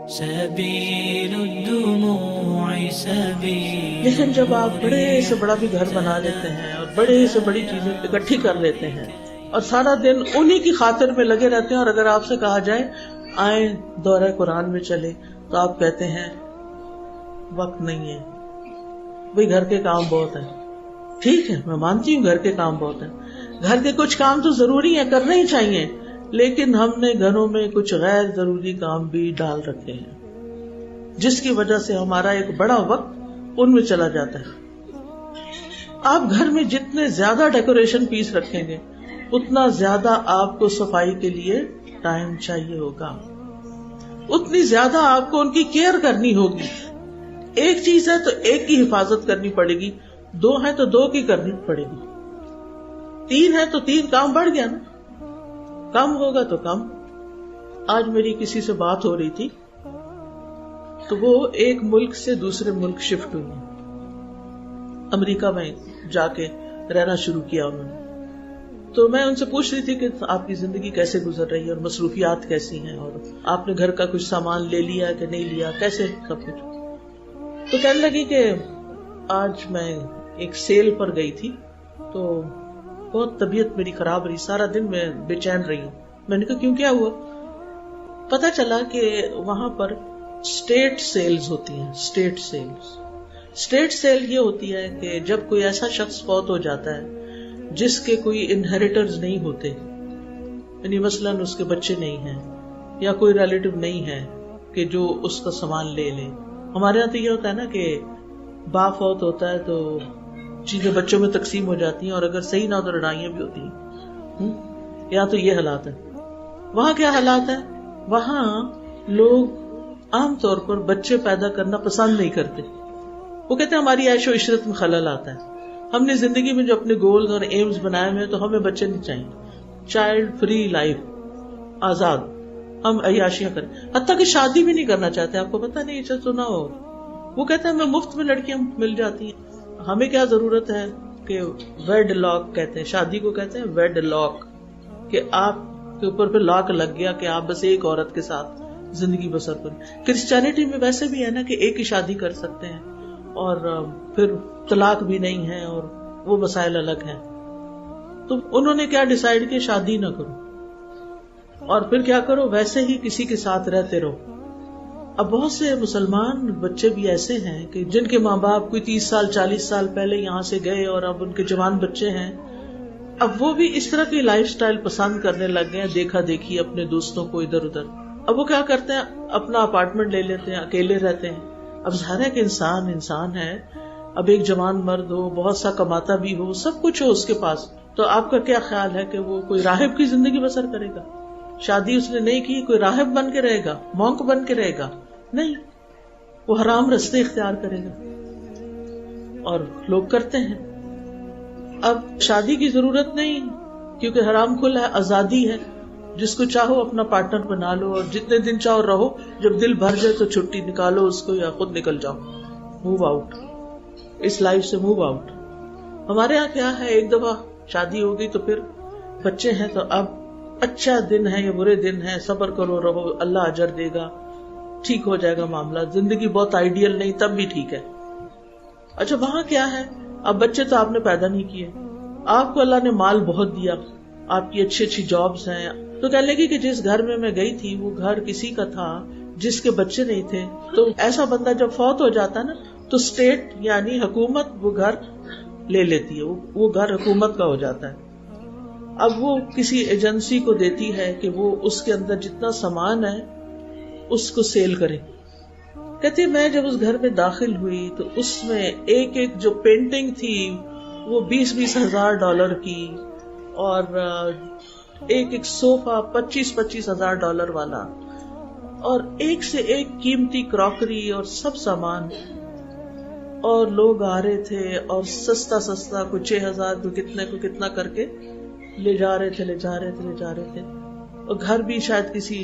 سبيل الدموع سبيل. لیکن جب آپ بڑے سے بڑا بھی گھر بنا لیتے ہیں اور بڑے سے بڑی چیزیں اکٹھی کر لیتے ہیں اور سارا دن انہی کی خاطر میں لگے رہتے ہیں، اور اگر آپ سے کہا جائے آئیں دورہ قرآن میں چلے تو آپ کہتے ہیں وقت نہیں ہے، بھئی گھر کے کام بہت ہیں. ٹھیک ہے، میں مانتی ہوں گھر کے کام بہت ہیں، گھر کے کچھ کام تو ضروری ہیں، کرنے ہی چاہیے، لیکن ہم نے گھروں میں کچھ غیر ضروری کام بھی ڈال رکھے ہیں جس کی وجہ سے ہمارا ایک بڑا وقت ان میں چلا جاتا ہے. آپ گھر میں جتنے زیادہ ڈیکوریشن پیس رکھیں گے اتنا زیادہ آپ کو صفائی کے لیے ٹائم چاہیے ہوگا، اتنی زیادہ آپ کو ان کی کیئر کرنی ہوگی. ایک چیز ہے تو ایک کی حفاظت کرنی پڑے گی، دو ہے تو دو کی کرنی پڑے گی، تین ہے تو تین، کام بڑھ گیا نا، کم ہوگا تو کم. آج میری کسی سے بات ہو رہی تھی تو وہ ایک ملک سے دوسرے ملک شفٹ ہوئی، امریکہ میں جا کے رہنا شروع کیا انہوں نے. تو میں ان سے پوچھ رہی تھی کہ آپ کی زندگی کیسے گزر رہی ہے اور مصروفیات کیسی ہیں، اور آپ نے گھر کا کچھ سامان لے لیا کہ نہیں لیا، کیسے سب کچھ. تو کہنے لگی کہ آج میں ایک سیل پر گئی تھی تو بہت طبیعت میری خراب رہی، سارا دن میں بے چین رہی ہوں. میں نے کہا کیوں، کیا ہوا؟ پتا چلا کہ وہاں پر اسٹیٹ سیلز ہوتی ہیں. اسٹیٹ سیل یہ ہوتی ہے کہ جب کوئی ایسا شخص فوت ہو جاتا ہے جس کے کوئی انہیریٹرز نہیں ہوتے، یعنی مثلاً اس کے بچے نہیں ہیں یا کوئی ریلیٹو نہیں ہے کہ جو اس کا سامان لے لے. ہمارے یہاں تو یہ ہوتا ہے نا کہ باپ فوت ہوتا ہے تو چیزیں بچوں میں تقسیم ہو جاتی ہیں، اور اگر صحیح نہ ہو تو لڑائیاں بھی ہوتی ہیں. یہاں تو یہ حالات ہے. وہاں کیا حالات ہے؟ وہاں لوگ عام طور پر بچے پیدا کرنا پسند نہیں کرتے. وہ کہتے ہیں ہماری عیش و عشرت میں خلل آتا ہے، ہم نے زندگی میں جو اپنے گولز اور ایمز بنائے ہوئے تو ہمیں بچے نہیں چاہیے. چائلڈ فری لائف، آزاد، ہم عیاشیاں کریں، حتیٰ کہ شادی بھی نہیں کرنا چاہتے. آپ کو پتا نہیں، اسے سنا ہو. وہ کہتے ہیں ہمیں مفت میں لڑکیاں مل جاتی ہیں، ہمیں کیا ضرورت ہے کہ ویڈ لاک کہتے ہیں، شادی کو کہتے ہیں ویڈ لاک، کہ آپ کے اوپر پہ لاک لگ گیا کہ آپ بس ایک عورت کے ساتھ زندگی بسر کریں. کرسچینٹی میں ویسے بھی ہے نا کہ ایک ہی شادی کر سکتے ہیں، اور پھر طلاق بھی نہیں ہے، اور وہ مسائل الگ ہیں. تو انہوں نے کیا ڈیسائیڈ کیا، شادی نہ کرو، اور پھر کیا کرو، ویسے ہی کسی کے ساتھ رہتے رہو. اب بہت سے مسلمان بچے بھی ایسے ہیں کہ جن کے ماں باپ کوئی 30 سال 40 سال پہلے یہاں سے گئے اور اب ان کے جوان بچے ہیں، اب وہ بھی اس طرح کی لائف سٹائل پسند کرنے لگ گئے ہیں، دیکھا دیکھی اپنے دوستوں کو ادھر ادھر. اب وہ کیا کرتے ہیں، اپنا اپارٹمنٹ لے لیتے ہیں، اکیلے رہتے ہیں. اب ظاہر ہے کہ انسان ہے، اب ایک جوان مرد ہو، بہت سا کماتا بھی ہو، سب کچھ ہو اس کے پاس، تو آپ کا کیا خیال ہے کہ وہ کوئی راہب کی زندگی بسر کرے گا؟ شادی اس نے نہیں کی، کوئی راہب بن کے رہے گا، مونک بن کے رہے گا؟ نہیں، وہ حرام رستے اختیار کرے گا. اور لوگ کرتے ہیں. اب شادی کی ضرورت نہیں کیونکہ حرام کھلا ہے، آزادی ہے، جس کو چاہو اپنا پارٹنر بنا لو اور جتنے دن چاہو رہو، جب دل بھر جائے تو چھٹی نکالو اس کو یا خود نکل جاؤ، موو آؤٹ، اس لائف سے موو آؤٹ. ہمارے ہاں کیا ہے، ایک دفعہ شادی ہو گئی تو پھر بچے ہیں تو اب اچھا دن ہے یا برے دن ہے، صبر کرو رہو، اللہ اجر دے گا، ٹھیک ہو جائے گا معاملہ. زندگی بہت آئیڈیل نہیں تب بھی ٹھیک ہے. اچھا وہاں کیا ہے، اب بچے تو آپ نے پیدا نہیں کیے، آپ کو اللہ نے مال بہت دیا، آپ کی اچھی اچھی جابز ہیں. تو کہنے لگی کہ جس گھر میں گئی تھی وہ گھر کسی کا تھا جس کے بچے نہیں تھے. تو ایسا بندہ جب فوت ہو جاتا ہے نا تو اسٹیٹ یعنی حکومت وہ گھر لے لیتی ہے، وہ گھر حکومت کا ہو جاتا ہے. اب وہ کسی ایجنسی کو دیتی ہے کہ وہ اس کے اندر جتنا سامان ہے اس کو سیل کرے. کہتی میں جب اس گھر میں داخل ہوئی تو اس میں ایک ایک جو پینٹنگ تھی وہ $20,000 کی، اور ایک ایک صوفہ $25,000 والا، اور ایک سے ایک قیمتی کراکری اور سب سامان. اور لوگ آ رہے تھے اور سستا کوئی 6,000 کو کتنا کر کے لے جا رہے تھے. اور گھر بھی شاید کسی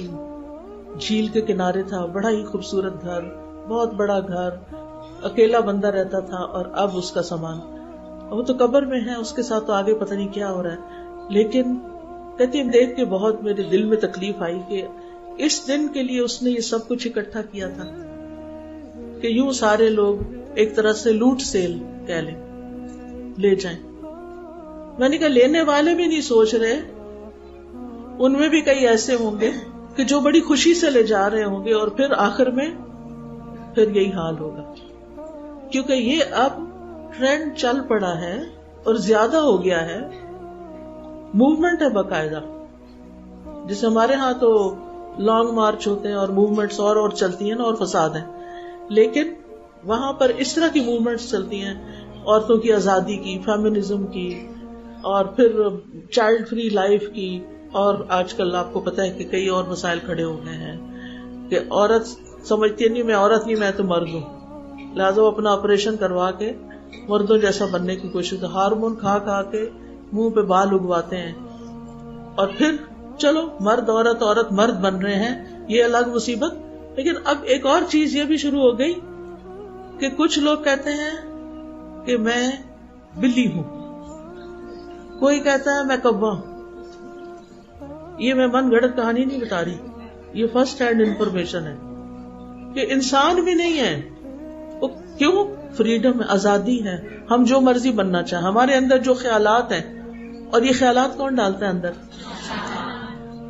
جھیل کے کنارے تھا، بڑا ہی خوبصورت گھر، بہت بڑا گھر، اکیلا بندہ رہتا تھا. اور اب اس کا سامان، وہ تو قبر میں ہے، اس کے ساتھ تو آگے پتہ نہیں کیا ہو رہا ہے. لیکن کہتی دیکھ کے بہت میرے دل میں تکلیف آئی کہ اس دن کے لیے اس نے یہ سب کچھ اکٹھا کیا تھا کہ یوں سارے لوگ ایک طرح سے لوٹ سیل کہہ لیں لے جائیں. میں نے کہا لینے والے بھی نہیں سوچ رہے، ان میں بھی کئی ایسے ہوں گے کہ جو بڑی خوشی سے لے جا رہے ہوں گے اور پھر آخر میں پھر یہی حال ہوگا، کیونکہ یہ اب ٹرینڈ چل پڑا ہے اور زیادہ ہو گیا ہے، موومنٹ ہے باقاعدہ. جیسے ہمارے ہاں تو لانگ مارچ ہوتے ہیں اور موومنٹس اور چلتی ہیں نا، اور فساد ہیں، لیکن وہاں پر اس طرح کی موومنٹس چلتی ہیں، عورتوں کی آزادی کی، فیمنزم کی، اور پھر چائلڈ فری لائف کی، اور آج کل آپ کو پتہ ہے کہ کئی اور مسائل کھڑے ہو گئے ہیں کہ عورت سمجھتی نہیں میں عورت نہیں، میں تو مرد ہوں، لہٰذا وہ اپنا آپریشن کروا کے مردوں جیسا بننے کی کوشش، ہارمون کھا کھا کے منہ پہ بال اگواتے ہیں، اور پھر چلو مرد عورت عورت مرد بن رہے ہیں، یہ الگ مصیبت. لیکن اب ایک اور چیز یہ بھی شروع ہو گئی کہ کچھ لوگ کہتے ہیں کہ میں بلی ہوں، کوئی کہتا ہے میں کوا ہوں. یہ میں من گھڑت کہانی نہیں بتا رہی، یہ فرسٹ ہینڈ انفارمیشن ہے کہ انسان بھی نہیں ہے. وہ کیوں؟ فریڈم ہے، آزادی ہے، ہم جو مرضی بننا چاہیں. ہمارے اندر جو خیالات ہیں، اور یہ خیالات کون ڈالتا ہے اندر؟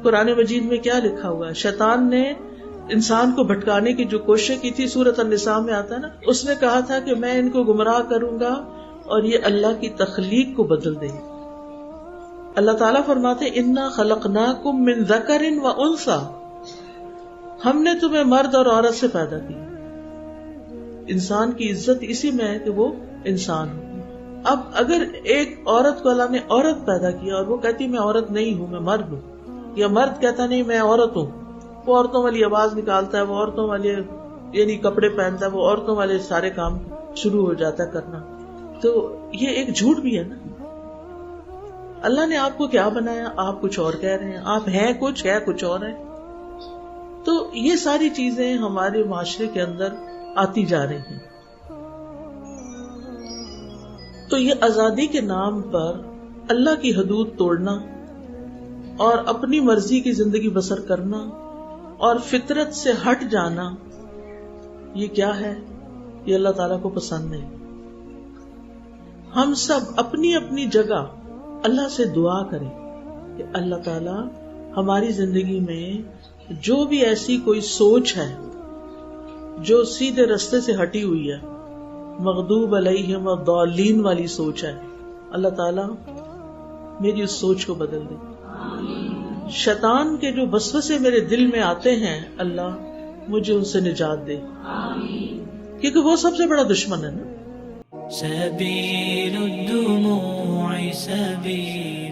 قرآن مجید میں کیا لکھا ہوا ہے؟ شیطان نے انسان کو بھٹکانے کی جو کوشش کی تھی، سورۃ النساء میں آتا ہے نا، اس نے کہا تھا کہ میں ان کو گمراہ کروں گا اور یہ اللہ کی تخلیق کو بدل دیں گے. اللہ تعالیٰ فرماتے انا خلقناکم من ذکر و انثی، ہم نے تمہیں مرد اور عورت سے پیدا کیا. انسان کی عزت اسی میں ہے کہ وہ انسان ہو. اب اگر ایک عورت کو اللہ نے عورت پیدا کیا اور وہ کہتی میں عورت نہیں ہوں، میں مرد ہوں، یا مرد کہتا نہیں میں عورت ہوں، وہ عورتوں والی آواز نکالتا ہے، وہ عورتوں والے یعنی کپڑے پہنتا ہے، وہ عورتوں والے سارے کام شروع ہو جاتا ہے کرنا، تو یہ ایک جھوٹ بھی ہے نا. اللہ نے آپ کو کیا بنایا؟ آپ کچھ اور کہہ رہے ہیں، آپ ہیں کچھ، ہے کچھ اور ہے. تو یہ ساری چیزیں ہمارے معاشرے کے اندر آتی جا رہی ہیں. تو یہ آزادی کے نام پر اللہ کی حدود توڑنا اور اپنی مرضی کی زندگی بسر کرنا اور فطرت سے ہٹ جانا، یہ کیا ہے؟ یہ اللہ تعالیٰ کو پسند نہیں. ہم سب اپنی اپنی جگہ اللہ سے دعا کریں کہ اللہ تعالیٰ ہماری زندگی میں جو بھی ایسی کوئی سوچ ہے جو سیدھے رستے سے ہٹی ہوئی ہے، مغضوب علیہم الضالین والی سوچ ہے، اللہ تعالیٰ میری اس سوچ کو بدل دے. شیطان کے جو وسوسے میرے دل میں آتے ہیں، اللہ مجھے ان سے نجات دے، کیونکہ وہ سب سے بڑا دشمن ہے نا. سبيل الدموع سبيل